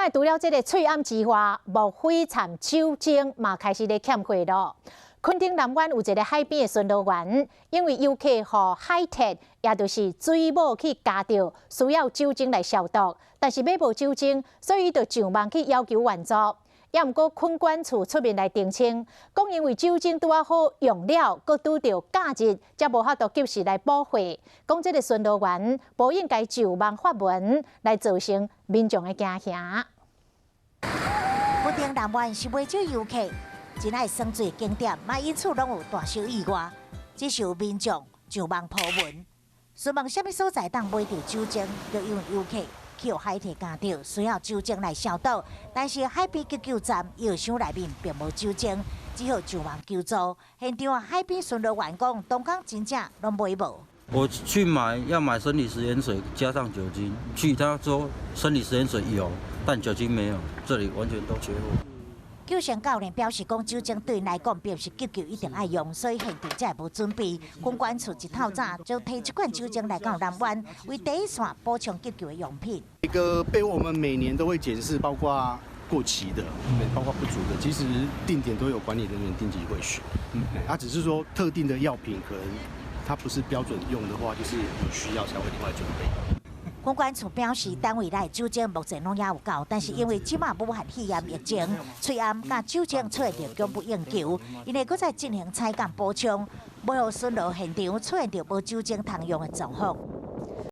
卖除了这个翠暗之外，莫非惨酒精嘛开始咧欠货咯。垦丁南湾有一个海边的巡逻员，因为游客和海铁，也就是水母去夹到，需要酒精来消毒，但是买无酒精，所以就上网去要求援助。也毋过垦管处出面来澄清，讲因为酒精拄啊好用了，佮拄到假日，才无法度及时来补货。讲这个巡逻员无应该上网发文，来造成民众的惊吓。垦丁南湾是买酒游客真爱耍水景点，嘛因此拢有大小意外。只是有民众上网抛文，询问什么所在当买到酒精，就因为游客去有海铁夹到，需要酒精来消毒。但是海边急救站药箱内面并无酒精，只好上网求助。现场海边巡逻员讲，东港真正拢买无。我去要买生理食盐水加上酒精，他说生理食盐水有，但酒精没有，这里完全都缺货。救生教练表示讲，酒精对因来讲并不是急救一定爱用，所以现场才会无准备。公关处一透早就提这款酒精来到南湾，为第一线补充急救的用品。一个备货我们每年都会检视，包括过期的，包括不足的，其实定点都有管理人员定期会巡。只是说特定的药品可能它不是标准用的话，就是有需要才会另外准备。公关处表示，单位内酒精目前拢也有够，但是因为即马武汉肺炎疫情，翠暗甲酒精出现供不应求，因为搁再进行采购补充，要互巡逻现场出现着无酒精通用的状况。